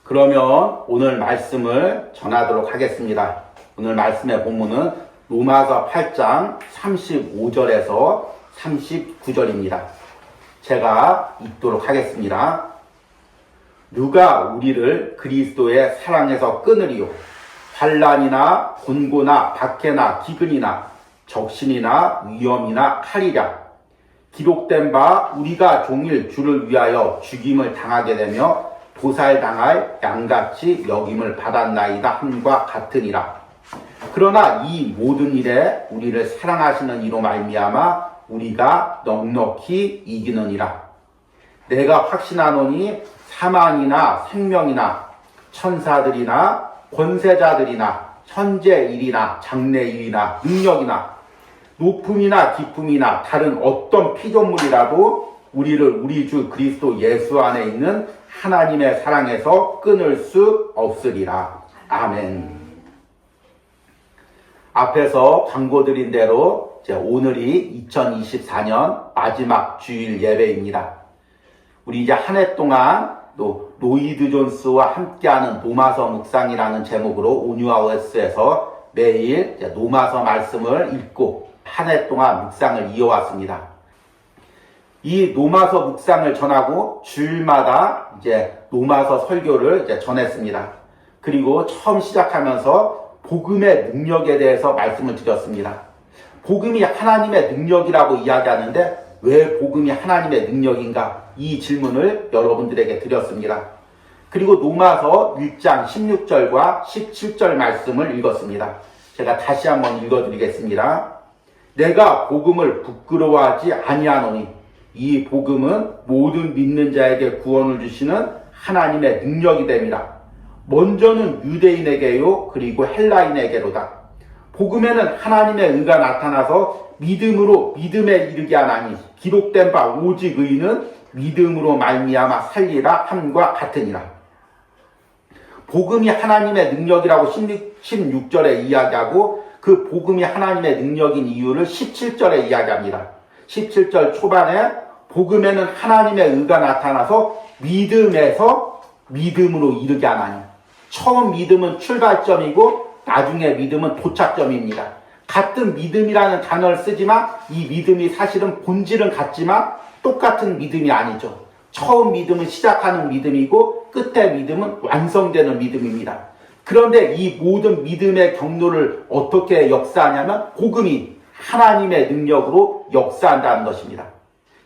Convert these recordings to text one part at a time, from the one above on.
그러면 오늘 말씀을 전하도록 하겠습니다. 오늘 말씀의 본문은 로마서 8장 35절에서 39절입니다. 제가 읽도록 하겠습니다. 누가 우리를 그리스도의 사랑에서 끊으리요? 환난이나 곤고나 박해나 기근이나 적신이나 위험이나 칼이랴. 기록된 바 우리가 종일 주를 위하여 죽임을 당하게 되며 도살당할 양같이 여김을 받았나이다 함과 같으니라. 그러나 이 모든 일에 우리를 사랑하시는 이로 말미암아 우리가 넉넉히 이기느니라. 내가 확신하노니 사망이나 생명이나 천사들이나 권세자들이나 현재 일이나 장래 일이나 능력이나 높음이나 깊음이나 다른 어떤 피조물이라도 우리를 우리 주 그리스도 예수 안에 있는 하나님의 사랑에서 끊을 수 없으리라. 아멘. 앞에서 광고드린 대로 오늘이 2024년 마지막 주일 예배입니다. 우리 이제 한 해 동안 또 로이드 존스와 함께하는 노마서 묵상이라는 제목으로 온유아워스에서 매일 노마서 말씀을 읽고 한 해 동안 묵상을 이어왔습니다. 이 노마서 묵상을 전하고 주일마다 이제 노마서 설교를 이제 전했습니다. 그리고 처음 시작하면서 복음의 능력에 대해서 말씀을 드렸습니다. 복음이 하나님의 능력이라고 이야기하는데 왜 복음이 하나님의 능력인가? 이 질문을 여러분들에게 드렸습니다. 그리고 노마서 1장 16절과 17절 말씀을 읽었습니다. 제가 다시 한번 읽어드리겠습니다. 내가 복음을 부끄러워하지 아니하노니 이 복음은 모든 믿는 자에게 구원을 주시는 하나님의 능력이 됨이라. 먼저는 유대인에게요 그리고 헬라인에게로다. 복음에는 하나님의 의가 나타나서 믿음으로 믿음에 이르게 하나니 기록된 바 오직 의인은 믿음으로 말미암아 살리라 함과 같으니라. 복음이 하나님의 능력이라고 16절에 이야기하고 그 복음이 하나님의 능력인 이유를 17절에 이야기합니다. 17절 초반에 복음에는 하나님의 의가 나타나서 믿음에서 믿음으로 이르게 하나니. 처음 믿음은 출발점이고 나중에 믿음은 도착점입니다. 같은 믿음이라는 단어를 쓰지만 이 믿음이 사실은 본질은 같지만 똑같은 믿음이 아니죠. 처음 믿음은 시작하는 믿음이고 끝에 믿음은 완성되는 믿음입니다. 그런데 이 모든 믿음의 경로를 어떻게 역사하냐면 복음이 하나님의 능력으로 역사한다는 것입니다.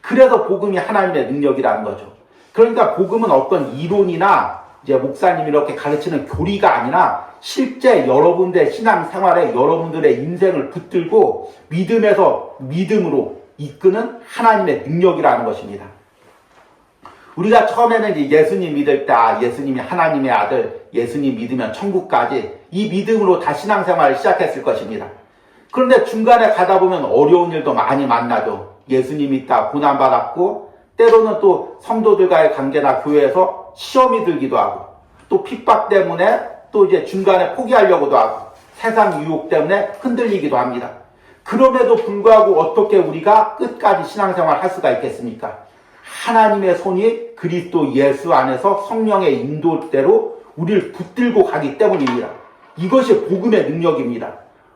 그래서 복음이 하나님의 능력이라는 거죠. 그러니까 복음은 어떤 이론이나 이제 목사님이 이렇게 가르치는 교리가 아니라 실제 여러분들의 신앙생활에 여러분들의 인생을 붙들고 믿음에서 믿음으로 이끄는 하나님의 능력이라는 것입니다. 우리가 처음에는 이제 예수님 믿을 때 예수님이 하나님의 아들, 예수님 믿으면 천국까지 이 믿음으로 다 신앙생활을 시작했을 것입니다. 그런데 중간에 가다 보면 어려운 일도 많이 만나죠. 예수님 믿다 고난받았고 때로는 또 성도들과의 관계나 교회에서 시험이 들기도 하고 또 핍박 때문에 또 이제 중간에 포기하려고도 하고 세상 유혹 때문에 흔들리기도 합니다. 그럼에도 불구하고 어떻게 우리가 끝까지 신앙생활을 할 수가 있겠습니까? 하나님의 손이 그리스도 예수 안에서 성령의 인도대로 우리를 붙들고 가기 때문입니다. 이것이 복음의 능력입니다.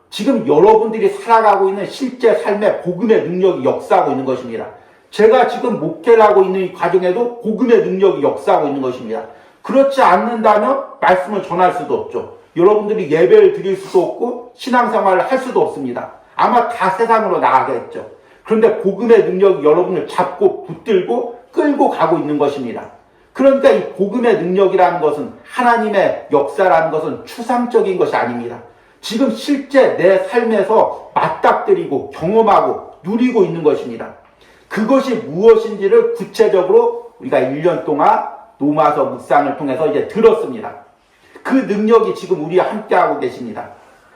지금 여러분들이 살아가고 있는 실제 삶에 복음의 능력이 역사하고 있는 것입니다. 제가 지금 목회를 하고 있는 이 과정에도 복음의 능력이 역사하고 있는 것입니다. 그렇지 않는다면 말씀을 전할 수도 없죠. 여러분들이 예배를 드릴 수도 없고 신앙생활을 할 수도 없습니다. 아마 다 세상으로 나가겠죠. 그런데 복음의 능력이 여러분을 잡고 붙들고 끌고 가고 있는 것입니다. 그러니까 이 복음의 능력이라는 것은 하나님의 역사라는 것은 추상적인 것이 아닙니다. 지금 실제 내 삶에서 맞닥뜨리고 경험하고 누리고 있는 것입니다. 그것이 무엇인지를 구체적으로 우리가 1년 동안 노마서 묵상을 통해서 이제 들었습니다. 그 능력이 지금 우리와 함께하고 계십니다.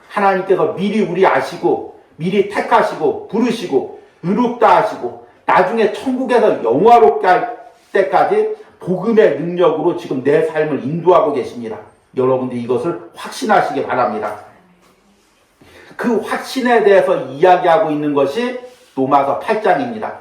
하나님께서 미리 우리 아시고 미리 택하시고 부르시고 의롭다 하시고 나중에 천국에서 영화롭게 할 때까지 복음의 능력으로 지금 내 삶을 인도하고 계십니다. 여러분들이 이것을 확신하시기 바랍니다. 그 확신에 대해서 이야기하고 있는 것이 노마서 8장입니다.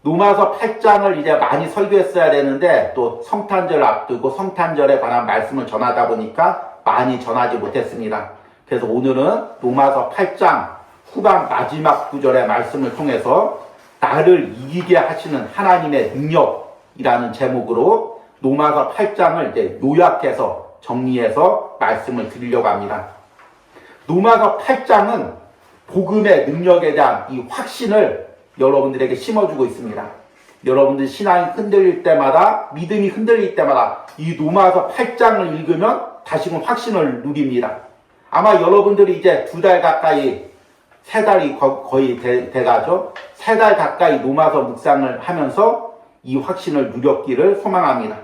로마서 8장을 이제 많이 설교했어야 되는데 또 성탄절 앞두고 성탄절에 관한 말씀을 전하다 보니까 많이 전하지 못했습니다. 그래서 오늘은 로마서 8장 후반 마지막 구절의 말씀을 통해서 나를 이기게 하시는 하나님의 능력이라는 제목으로 로마서 8장을 이제 요약해서 정리해서 말씀을 드리려고 합니다. 로마서 8장은 복음의 능력에 대한 이 확신을 여러분들에게 심어주고 있습니다. 여러분들 신앙이 흔들릴 때마다, 믿음이 흔들릴 때마다 이 로마서 8장을 읽으면 다시금 확신을 누립니다. 아마 여러분들이 이제 2달 가까이, 3달이 거의 돼가죠. 3달 가까이 로마서 묵상을 하면서 이 확신을 누렸기를 소망합니다.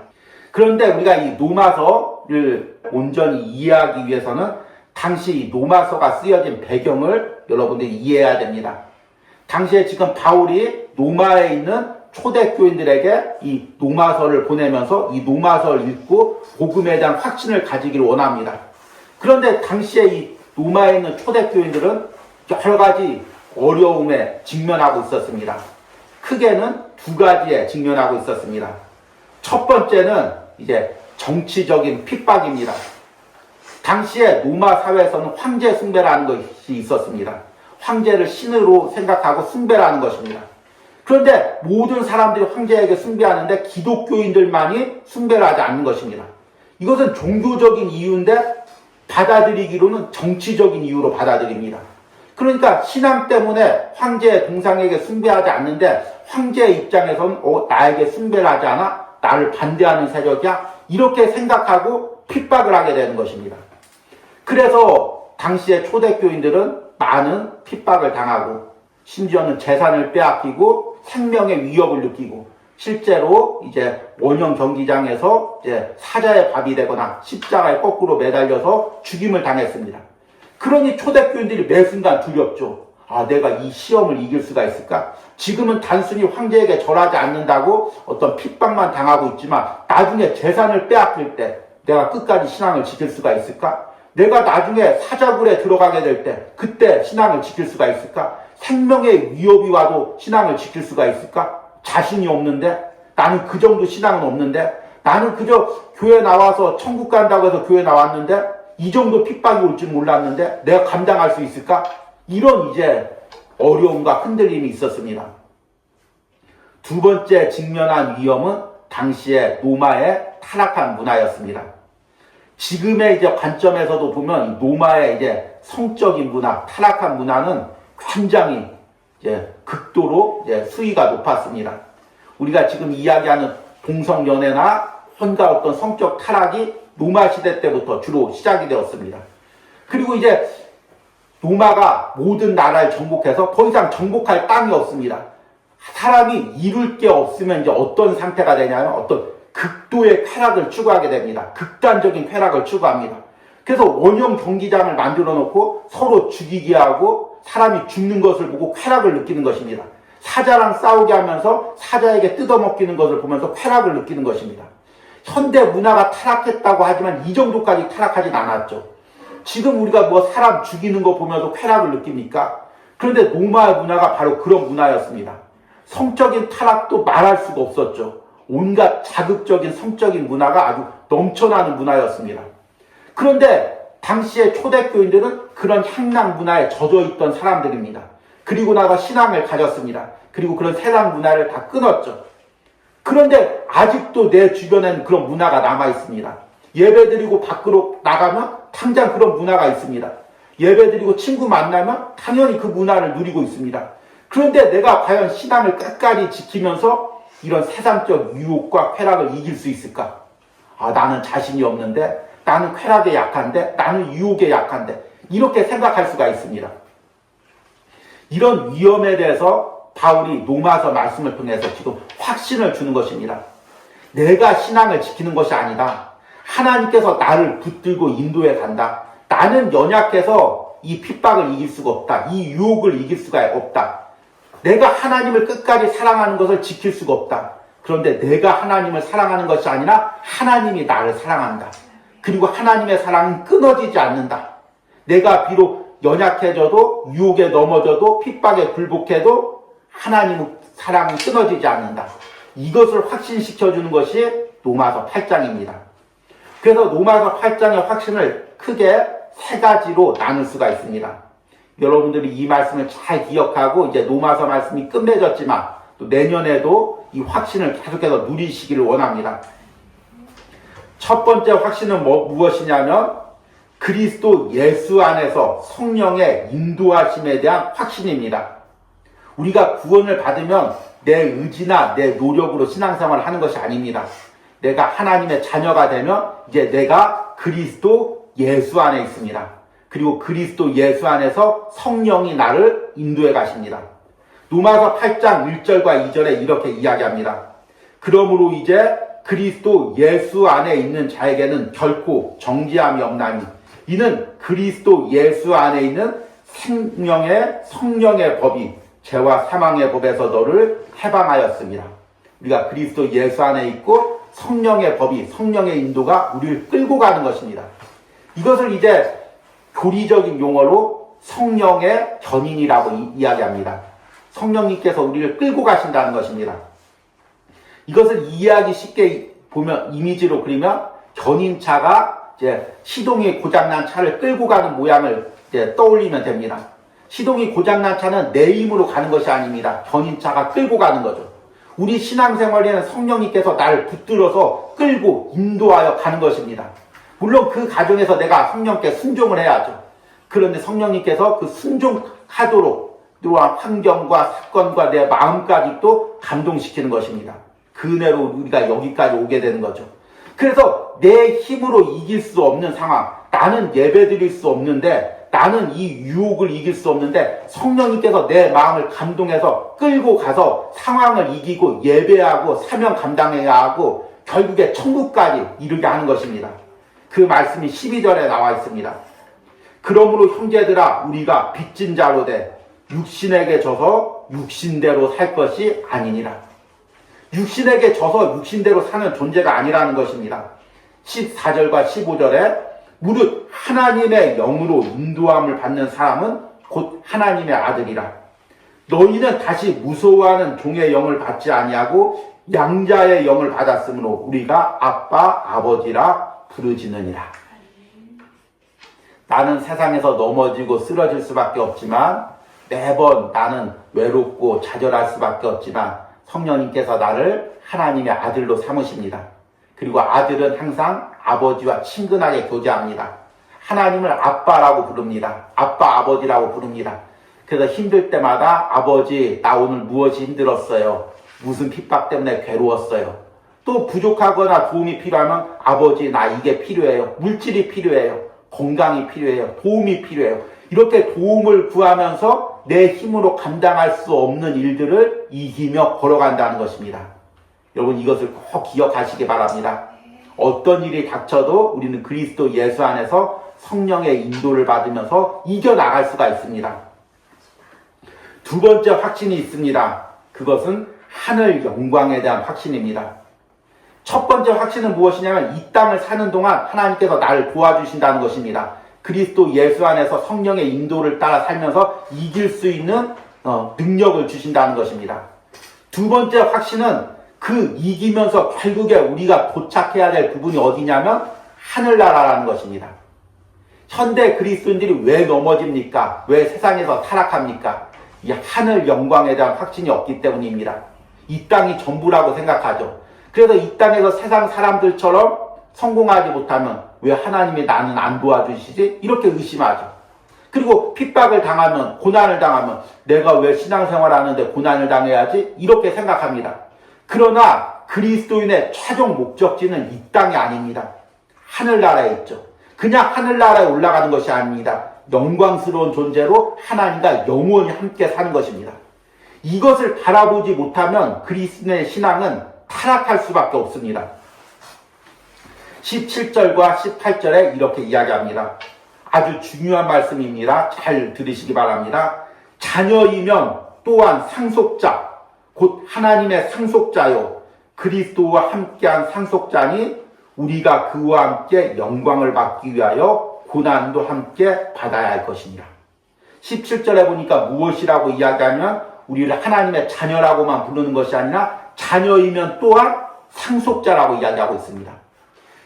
그런데 우리가 이 로마서를 온전히 이해하기 위해서는 당시 이 로마서가 쓰여진 배경을 여러분들이 이해해야 됩니다. 당시에 지금 바울이 로마에 있는 초대교인들에게 이 로마서를 보내면서 이 로마서를 읽고 복음에 대한 확신을 가지기를 원합니다. 그런데 당시에 이 로마에 있는 초대교인들은 여러 가지 어려움에 직면하고 있었습니다. 크게는 2가지에 직면하고 있었습니다. 첫 번째는 이제 정치적인 핍박입니다. 당시에 로마 사회에서는 황제 숭배라는 것이 있었습니다. 황제를 신으로 생각하고 숭배라는 것입니다. 그런데 모든 사람들이 황제에게 숭배하는데 기독교인들만이 숭배를 하지 않는 것입니다. 이것은 종교적인 이유인데 받아들이기로는 정치적인 이유로 받아들입니다. 그러니까 신앙 때문에 황제의 동상에게 숭배하지 않는데 황제의 입장에서는 나에게 숭배를 하지 않아? 나를 반대하는 세력이야? 이렇게 생각하고 핍박을 하게 되는 것입니다. 그래서 당시의 초대교인들은 많은 핍박을 당하고 심지어는 재산을 빼앗기고 생명의 위협을 느끼고 실제로 이제 원형 경기장에서 이제 사자의 밥이 되거나 십자가에 거꾸로 매달려서 죽임을 당했습니다. 그러니 초대교인들이 매 순간 두렵죠. 내가 이 시험을 이길 수가 있을까? 지금은 단순히 황제에게 절하지 않는다고 어떤 핍박만 당하고 있지만 나중에 재산을 빼앗길 때 내가 끝까지 신앙을 지킬 수가 있을까? 내가 나중에 사자굴에 들어가게 될 때 그때 신앙을 지킬 수가 있을까? 생명의 위협이 와도 신앙을 지킬 수가 있을까? 자신이 없는데, 나는 그 정도 신앙은 없는데, 나는 그저 교회 나와서 천국 간다고 해서 교회 나왔는데 이 정도 핍박이 올 줄 몰랐는데 내가 감당할 수 있을까? 이런 이제 어려움과 흔들림이 있었습니다. 2번째 직면한 위험은 당시의 로마의 타락한 문화였습니다. 지금의 이제 관점에서도 보면 로마의 이제 성적인 문화, 타락한 문화는 굉장히 이제 극도로 이제 수위가 높았습니다. 우리가 지금 이야기하는 동성연애나 혼과 어떤 성적 타락이 로마 시대 때부터 주로 시작이 되었습니다. 그리고 이제 로마가 모든 나라를 정복해서 더 이상 정복할 땅이 없습니다. 사람이 이룰 게 없으면 이제 어떤 상태가 되냐면 어떤 극도의 쾌락을 추구하게 됩니다. 극단적인 쾌락을 추구합니다. 그래서 원형 경기장을 만들어 놓고 서로 죽이게 하고 사람이 죽는 것을 보고 쾌락을 느끼는 것입니다. 사자랑 싸우게 하면서 사자에게 뜯어먹기는 것을 보면서 쾌락을 느끼는 것입니다. 현대 문화가 타락했다고 하지만 이 정도까지 타락하진 않았죠. 지금 우리가 뭐 사람 죽이는 거 보면서 쾌락을 느낍니까? 그런데 로마의 문화가 바로 그런 문화였습니다. 성적인 타락도 말할 수가 없었죠. 온갖 자극적인 성적인 문화가 아주 넘쳐나는 문화였습니다. 그런데 당시의 초대교인들은 그런 향락 문화에 젖어있던 사람들입니다. 그리고 나가 신앙을 가졌습니다. 그리고 그런 세상 문화를 다 끊었죠. 그런데 아직도 내 주변에는 그런 문화가 남아있습니다. 예배드리고 밖으로 나가면 당장 그런 문화가 있습니다. 예배드리고 친구 만나면 당연히 그 문화를 누리고 있습니다. 그런데 내가 과연 신앙을 끝까지 지키면서 이런 세상적 유혹과 쾌락을 이길 수 있을까? 나는 자신이 없는데, 나는 쾌락에 약한데, 나는 유혹에 약한데, 이렇게 생각할 수가 있습니다. 이런 위험에 대해서 바울이 로마서 말씀을 통해서 지금 확신을 주는 것입니다. 내가 신앙을 지키는 것이 아니다. 하나님께서 나를 붙들고 인도해 간다. 나는 연약해서 이 핍박을 이길 수가 없다. 이 유혹을 이길 수가 없다. 내가 하나님을 끝까지 사랑하는 것을 지킬 수가 없다. 그런데 내가 하나님을 사랑하는 것이 아니라 하나님이 나를 사랑한다. 그리고 하나님의 사랑은 끊어지지 않는다. 내가 비록 연약해져도 유혹에 넘어져도 핍박에 굴복해도 하나님은 사랑은 끊어지지 않는다. 이것을 확신시켜주는 것이 로마서 8장입니다. 그래서 로마서 8장의 확신을 크게 세 가지로 나눌 수가 있습니다. 여러분들이 이 말씀을 잘 기억하고 이제 로마서 말씀이 끝맺었지만 또 내년에도 이 확신을 계속해서 누리시기를 원합니다. 첫 번째 확신은 무엇이냐면 그리스도 예수 안에서 성령의 인도하심에 대한 확신입니다. 우리가 구원을 받으면 내 의지나 내 노력으로 신앙생활을 하는 것이 아닙니다. 내가 하나님의 자녀가 되면 이제 내가 그리스도 예수 안에 있습니다. 그리고 그리스도 예수 안에서 성령이 나를 인도해 가십니다. 로마서 8장 1절과 2절에 이렇게 이야기합니다. 그러므로 이제 그리스도 예수 안에 있는 자에게는 결코 정죄함이 없나니 이는 그리스도 예수 안에 있는 성령의 법이 죄와 사망의 법에서 너를 해방하였습니다. 우리가 그리스도 예수 안에 있고 성령의 법이, 성령의 인도가 우리를 끌고 가는 것입니다. 이것을 이제 교리적인 용어로 성령의 견인이라고 이야기합니다. 성령님께서 우리를 끌고 가신다는 것입니다. 이것을 이해하기 쉽게 보면, 이미지로 그리면 견인차가 이제 시동이 고장난 차를 끌고 가는 모양을 이제 떠올리면 됩니다. 시동이 고장난 차는 내 힘으로 가는 것이 아닙니다. 견인차가 끌고 가는 거죠. 우리 신앙생활에는 성령님께서 나를 붙들어서 끌고 인도하여 가는 것입니다. 물론 그 과정에서 내가 성령께 순종을 해야죠. 그런데 성령님께서 그 순종하도록 또한 환경과 사건과 내 마음까지도 감동시키는 것입니다. 그 은혜로 우리가 여기까지 오게 되는 거죠. 그래서 내 힘으로 이길 수 없는 상황, 나는 예배드릴 수 없는데, 나는 이 유혹을 이길 수 없는데 성령님께서 내 마음을 감동해서 끌고 가서 상황을 이기고 예배하고 사명 감당해야 하고 결국에 천국까지 이르게 하는 것입니다. 그 말씀이 12절에 나와 있습니다. 그러므로 형제들아 우리가 빚진 자로 돼 육신에게 져서 육신대로 살 것이 아니니라. 육신에게 져서 육신대로 사는 존재가 아니라는 것입니다. 14절과 15절에 무릇 하나님의 영으로 인도함을 받는 사람은 곧 하나님의 아들이라. 너희는 다시 무서워하는 종의 영을 받지 아니하고 양자의 영을 받았으므로 우리가 아빠 아버지라 부르짖느니라. 나는 세상에서 넘어지고 쓰러질 수밖에 없지만 매번 나는 외롭고 좌절할 수밖에 없지만 성령님께서 나를 하나님의 아들로 삼으십니다. 그리고 아들은 항상 아버지와 친근하게 교제합니다. 하나님을 아빠라고 부릅니다. 아빠, 아버지라고 부릅니다. 그래서 힘들 때마다 아버지, 나 오늘 무엇이 힘들었어요? 무슨 핍박 때문에 괴로웠어요? 또 부족하거나 도움이 필요하면 아버지, 나 이게 필요해요. 물질이 필요해요. 건강이 필요해요. 도움이 필요해요. 이렇게 도움을 구하면서 내 힘으로 감당할 수 없는 일들을 이기며 걸어간다는 것입니다. 여러분 이것을 꼭 기억하시기 바랍니다. 어떤 일이 닥쳐도 우리는 그리스도 예수 안에서 성령의 인도를 받으면서 이겨나갈 수가 있습니다. 두 번째 확신이 있습니다. 그것은 하늘 영광에 대한 확신입니다. 첫 번째 확신은 무엇이냐면 이 땅을 사는 동안 하나님께서 나를 도와주신다는 것입니다. 그리스도 예수 안에서 성령의 인도를 따라 살면서 이길 수 있는 능력을 주신다는 것입니다. 두 번째 확신은 그 이기면서 결국에 우리가 도착해야 될 부분이 어디냐면 하늘나라라는 것입니다. 현대 그리스도인들이 왜 넘어집니까? 왜 세상에서 타락합니까? 이 하늘 영광에 대한 확신이 없기 때문입니다. 이 땅이 전부라고 생각하죠. 그래서 이 땅에서 세상 사람들처럼 성공하지 못하면 왜 하나님이 나는 안 도와주시지? 이렇게 의심하죠. 그리고 핍박을 당하면, 고난을 당하면 내가 왜 신앙생활 하는데 고난을 당해야지? 이렇게 생각합니다. 그러나 그리스도인의 최종 목적지는 이 땅이 아닙니다. 하늘나라에 있죠. 그냥 하늘나라에 올라가는 것이 아닙니다. 영광스러운 존재로 하나님과 영원히 함께 사는 것입니다. 이것을 바라보지 못하면 그리스도인의 신앙은 타락할 수밖에 없습니다. 17절과 18절에 이렇게 이야기합니다. 아주 중요한 말씀입니다. 잘 들으시기 바랍니다. 자녀이면 또한 상속자, 곧 하나님의 상속자요 그리스도와 함께한 상속자니 우리가 그와 함께 영광을 받기 위하여 고난도 함께 받아야 할 것입니다. 17절에 보니까 무엇이라고 이야기하면 우리를 하나님의 자녀라고만 부르는 것이 아니라 자녀이면 또한 상속자라고 이야기하고 있습니다.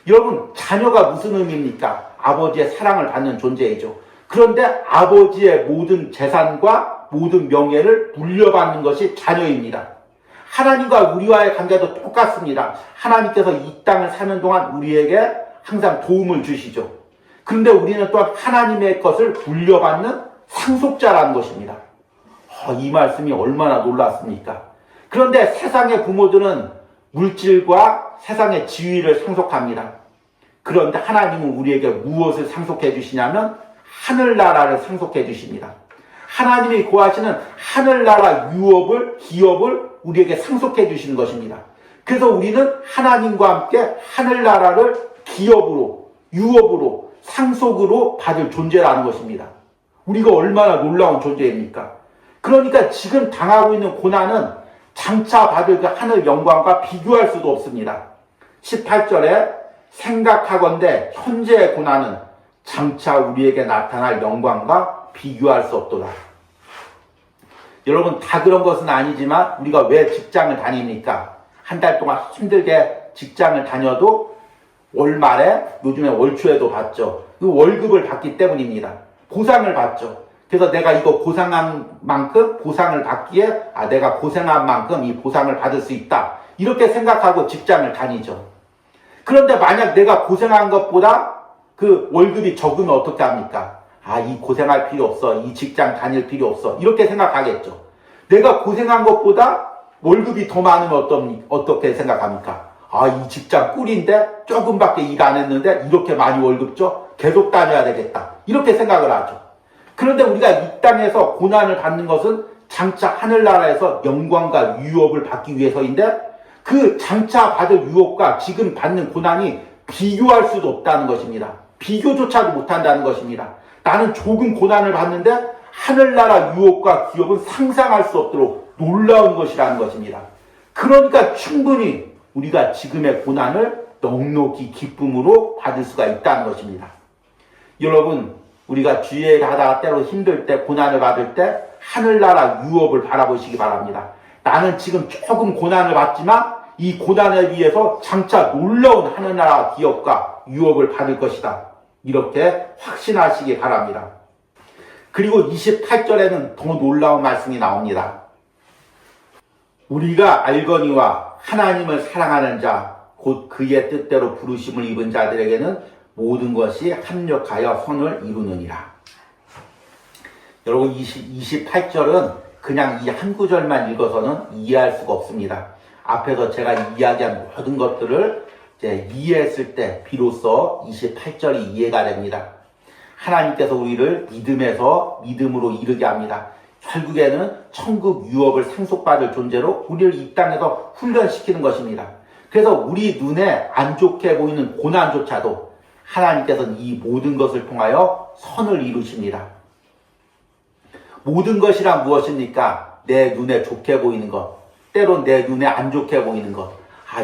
여러분, 자녀가 무슨 의미입니까? 아버지의 사랑을 받는 존재이죠. 그런데 아버지의 모든 재산과 모든 명예를 물려받는 것이 자녀입니다. 하나님과 우리와의 관계도 똑같습니다. 하나님께서 이 땅을 사는 동안 우리에게 항상 도움을 주시죠. 그런데 우리는 또한 하나님의 것을 물려받는 상속자라는 것입니다. 이 말씀이 얼마나 놀랐습니까? 그런데 세상의 부모들은 물질과 세상의 지위를 상속합니다. 그런데 하나님은 우리에게 무엇을 상속해 주시냐면 하늘나라를 상속해 주십니다. 하나님이 구하시는 하늘나라 유업을, 기업을 우리에게 상속해 주시는 것입니다. 그래서 우리는 하나님과 함께 하늘나라를 기업으로, 유업으로, 상속으로 받을 존재라는 것입니다. 우리가 얼마나 놀라운 존재입니까? 그러니까 지금 당하고 있는 고난은 장차 받을 그 하늘 영광과 비교할 수도 없습니다. 18절에 생각하건대 현재의 고난은 장차 우리에게 나타날 영광과 비교할 수 없도다. 여러분, 다 그런 것은 아니지만 우리가 왜 직장을 다닙니까? 한 달 동안 힘들게 직장을 다녀도 월말에, 요즘에 월초에도 받죠. 그 월급을 받기 때문입니다. 보상을 받죠. 그래서 내가 이거 고생한 만큼 보상을 받기에 내가 고생한 만큼 이 보상을 받을 수 있다. 이렇게 생각하고 직장을 다니죠. 그런데 만약 내가 고생한 것보다 그 월급이 적으면 어떻게 합니까? 이 고생할 필요 없어. 이 직장 다닐 필요 없어. 이렇게 생각하겠죠. 내가 고생한 것보다 월급이 더 많으면 어떻게 생각합니까? 이 직장 꿀인데 조금밖에 일 안 했는데 이렇게 많이 월급 줘? 계속 다녀야 되겠다. 이렇게 생각을 하죠. 그런데 우리가 이 땅에서 고난을 받는 것은 장차 하늘나라에서 영광과 유업을 받기 위해서인데 그 장차 받을 유업과 지금 받는 고난이 비교할 수도 없다는 것입니다. 비교조차도 못한다는 것입니다. 나는 조금 고난을 받는데 하늘나라 유업과 기업은 상상할 수 없도록 놀라운 것이라는 것입니다. 그러니까 충분히 우리가 지금의 고난을 넉넉히 기쁨으로 받을 수가 있다는 것입니다. 여러분, 우리가 주의 일을 하다가 때로 힘들 때, 고난을 받을 때 하늘나라 유업을 바라보시기 바랍니다. 나는 지금 조금 고난을 받지만 이 고난에 비해서 장차 놀라운 하늘나라 기업과 유업을 받을 것이다. 이렇게 확신하시기 바랍니다. 그리고 28절에는 더 놀라운 말씀이 나옵니다. 우리가 알거니와 하나님을 사랑하는 자, 곧 그의 뜻대로 부르심을 입은 자들에게는 모든 것이 합력하여 선을 이루느니라. 여러분, 28절은 그냥 이 한 구절만 읽어서는 이해할 수가 없습니다. 앞에서 제가 이야기한 모든 것들을 이제 이해했을 때 비로소 28절이 이해가 됩니다. 하나님께서 우리를 믿음에서 믿음으로 이르게 합니다. 결국에는 천국 유업을 상속받을 존재로 우리를 이 땅에서 훈련시키는 것입니다. 그래서 우리 눈에 안 좋게 보이는 고난조차도 하나님께서는 이 모든 것을 통하여 선을 이루십니다. 모든 것이란 무엇입니까? 내 눈에 좋게 보이는 것, 때론 내 눈에 안 좋게 보이는 것.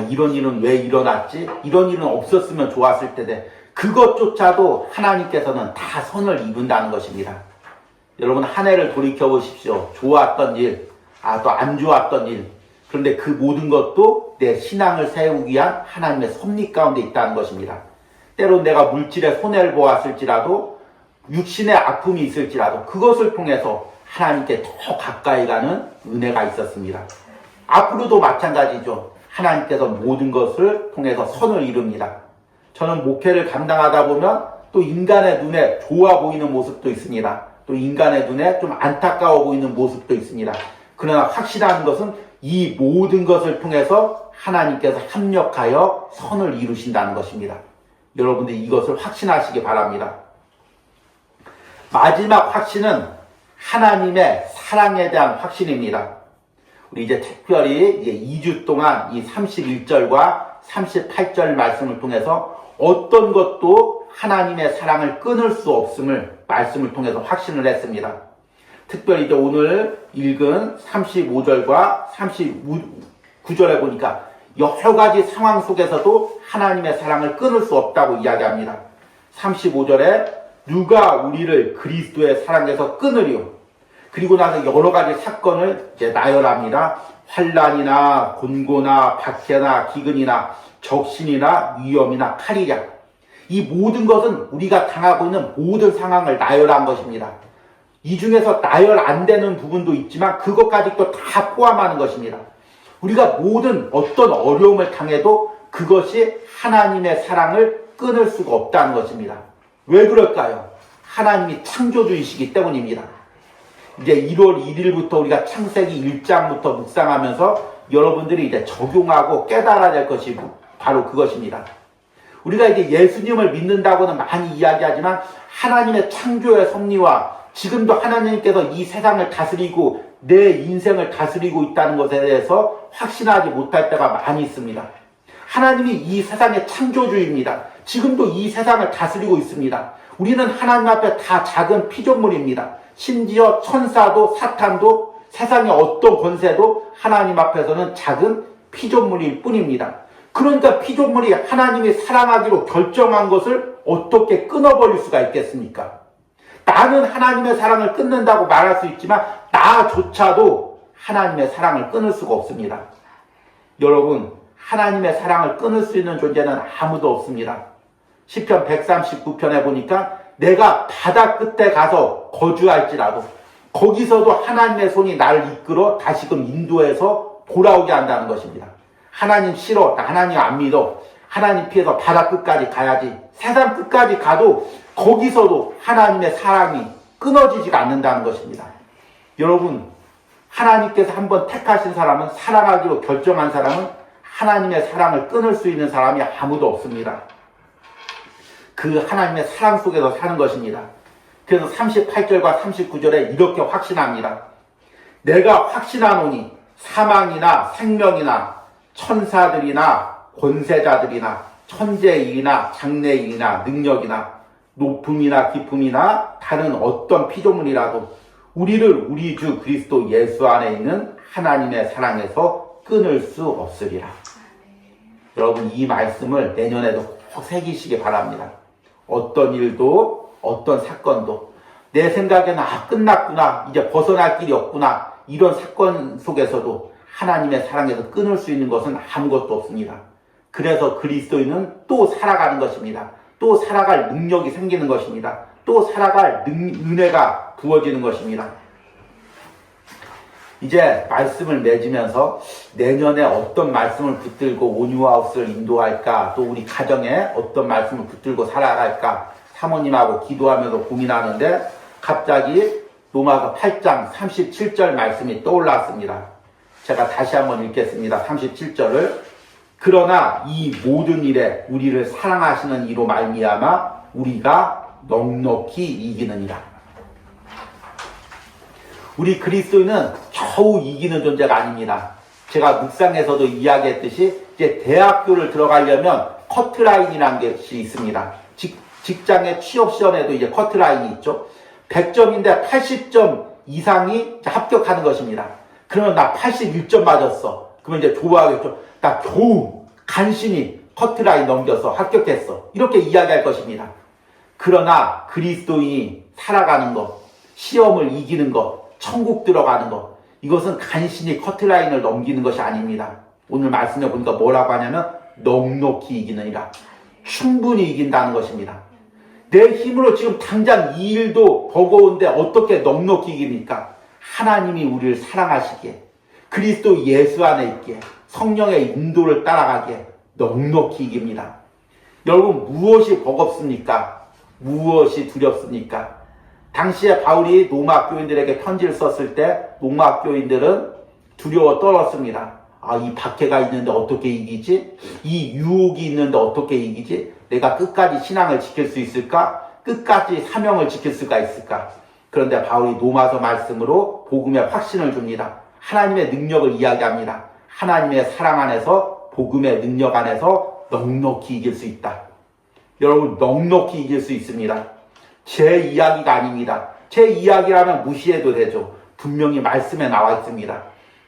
이런 일은 왜 일어났지? 이런 일은 없었으면 좋았을 텐데 그것조차도 하나님께서는 다 선을 이룬다는 것입니다. 여러분, 한 해를 돌이켜보십시오. 좋았던 일, 또 안 좋았던 일. 그런데 그 모든 것도 내 신앙을 세우기 위한 하나님의 섭리 가운데 있다는 것입니다. 때론 내가 물질의 손해를 보았을지라도 육신의 아픔이 있을지라도 그것을 통해서 하나님께 더 가까이 가는 은혜가 있었습니다. 앞으로도 마찬가지죠. 하나님께서 모든 것을 통해서 선을 이룹니다. 저는 목회를 감당하다 보면 또 인간의 눈에 좋아 보이는 모습도 있습니다. 또 인간의 눈에 좀 안타까워 보이는 모습도 있습니다. 그러나 확실한 것은 이 모든 것을 통해서 하나님께서 합력하여 선을 이루신다는 것입니다. 여러분들 이것을 확신하시기 바랍니다. 마지막 확신은 하나님의 사랑에 대한 확신입니다. 우리 이제 특별히 2주 동안 이 31절과 38절 말씀을 통해서 어떤 것도 하나님의 사랑을 끊을 수 없음을 말씀을 통해서 확신을 했습니다. 특별히 이제 오늘 읽은 35절과 39절에 보니까 여러 가지 상황 속에서도 하나님의 사랑을 끊을 수 없다고 이야기합니다. 35절에 누가 우리를 그리스도의 사랑에서 끊으리요? 그리고 나서 여러 가지 사건을 이제 나열합니다. 환란이나 곤고나 박해나 기근이나 적신이나 위험이나 칼이랴. 이 모든 것은 우리가 당하고 있는 모든 상황을 나열한 것입니다. 이 중에서 나열 안 되는 부분도 있지만 그것까지 또 다 포함하는 것입니다. 우리가 모든 어떤 어려움을 당해도 그것이 하나님의 사랑을 끊을 수가 없다는 것입니다. 왜 그럴까요? 하나님이 창조주이시기 때문입니다. 이제 1월 1일부터 우리가 창세기 1장부터 묵상하면서 여러분들이 이제 적용하고 깨달아야 될 것이 바로 그것입니다. 우리가 이제 예수님을 믿는다고는 많이 이야기하지만 하나님의 창조의 섭리와 지금도 하나님께서 이 세상을 다스리고 내 인생을 다스리고 있다는 것에 대해서 확신하지 못할 때가 많이 있습니다. 하나님이 이 세상의 창조주입니다. 지금도 이 세상을 다스리고 있습니다. 우리는 하나님 앞에 다 작은 피조물입니다. 심지어 천사도 사탄도 세상의 어떤 권세도 하나님 앞에서는 작은 피조물일 뿐입니다. 그러니까 피조물이 하나님이 사랑하기로 결정한 것을 어떻게 끊어버릴 수가 있겠습니까? 나는 하나님의 사랑을 끊는다고 말할 수 있지만 나조차도 하나님의 사랑을 끊을 수가 없습니다. 여러분, 하나님의 사랑을 끊을 수 있는 존재는 아무도 없습니다. 시편 139편에 보니까 내가 바다 끝에 가서 거주할지라도 거기서도 하나님의 손이 나를 이끌어 다시금 인도해서 돌아오게 한다는 것입니다. 하나님 싫어, 나 하나님 안 믿어, 하나님 피해서 바다 끝까지 가야지, 세상 끝까지 가도 거기서도 하나님의 사랑이 끊어지지가 않는다는 것입니다. 여러분, 하나님께서 한번 택하신 사람은, 사랑하기로 결정한 사람은 하나님의 사랑을 끊을 수 있는 사람이 아무도 없습니다. 그 하나님의 사랑 속에서 사는 것입니다. 그래서 38절과 39절에 이렇게 확신합니다. 내가 확신하노니 사망이나 생명이나 천사들이나 권세자들이나 천재이나 장래이나 능력이나 높음이나 깊음이나 다른 어떤 피조물이라도 우리를 우리 주 그리스도 예수 안에 있는 하나님의 사랑에서 끊을 수 없으리라. 여러분, 이 말씀을 내년에도 꼭 새기시기 바랍니다. 어떤 일도 어떤 사건도 내 생각에는 끝났구나, 이제 벗어날 길이 없구나, 이런 사건 속에서도 하나님의 사랑에서 끊을 수 있는 것은 아무것도 없습니다. 그래서 그리스도인은 또 살아가는 것입니다. 또 살아갈 능력이 생기는 것입니다. 또 살아갈 은혜가 부어지는 것입니다. 이제 말씀을 맺으면서 내년에 어떤 말씀을 붙들고 온유하우스를 인도할까, 또 우리 가정에 어떤 말씀을 붙들고 살아갈까 사모님하고 기도하면서 고민하는데 갑자기 로마서 8장 37절 말씀이 떠올랐습니다. 제가 다시 한번 읽겠습니다. 37절을. 그러나 이 모든 일에 우리를 사랑하시는 이로 말미암아 우리가 넉넉히 이기느니라. 우리 그리스도인은 겨우 이기는 존재가 아닙니다. 제가 묵상에서도 이야기했듯이 이제 대학교를 들어가려면 커트라인이라는 것이 있습니다. 직장의 취업시험에도 이제 커트라인이 있죠. 100점인데 80점 이상이 합격하는 것입니다. 그러면 나 81점 맞았어. 그러면 이제 좋아하겠죠. 나 겨우 간신히 커트라인 넘겼어. 합격했어. 이렇게 이야기할 것입니다. 그러나 그리스도인이 살아가는 것, 시험을 이기는 것, 천국 들어가는 것, 이것은 간신히 커트라인을 넘기는 것이 아닙니다. 오늘 말씀에 보니까 뭐라고 하냐면 넉넉히 이기느니라. 충분히 이긴다는 것입니다. 내 힘으로 지금 당장 이 일도 버거운데 어떻게 넉넉히 이깁니까? 하나님이 우리를 사랑하시기에, 그리스도 예수 안에 있기에, 성령의 인도를 따라가기에 넉넉히 이깁니다. 여러분, 무엇이 버겁습니까? 무엇이 두렵습니까? 당시에 바울이 로마 교인들에게 편지를 썼을 때 로마 교인들은 두려워 떨었습니다. 이 박해가 있는데 어떻게 이기지? 이 유혹이 있는데 어떻게 이기지? 내가 끝까지 신앙을 지킬 수 있을까? 끝까지 사명을 지킬 수가 있을까? 그런데 바울이 로마서 말씀으로 복음의 확신을 줍니다. 하나님의 능력을 이야기합니다. 하나님의 사랑 안에서, 복음의 능력 안에서 넉넉히 이길 수 있다. 여러분, 넉넉히 이길 수 있습니다. 제 이야기가 아닙니다. 제 이야기라면 무시해도 되죠. 분명히 말씀에 나와 있습니다.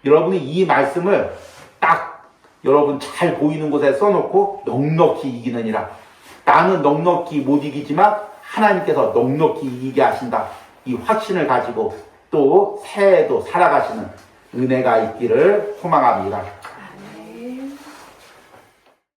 여러분이 이 말씀을 딱 여러분 잘 보이는 곳에 써놓고 넉넉히 이기느니라. 나는 넉넉히 못 이기지만 하나님께서 넉넉히 이기게 하신다. 이 확신을 가지고 또 새해에도 살아가시는 은혜가 있기를 소망합니다.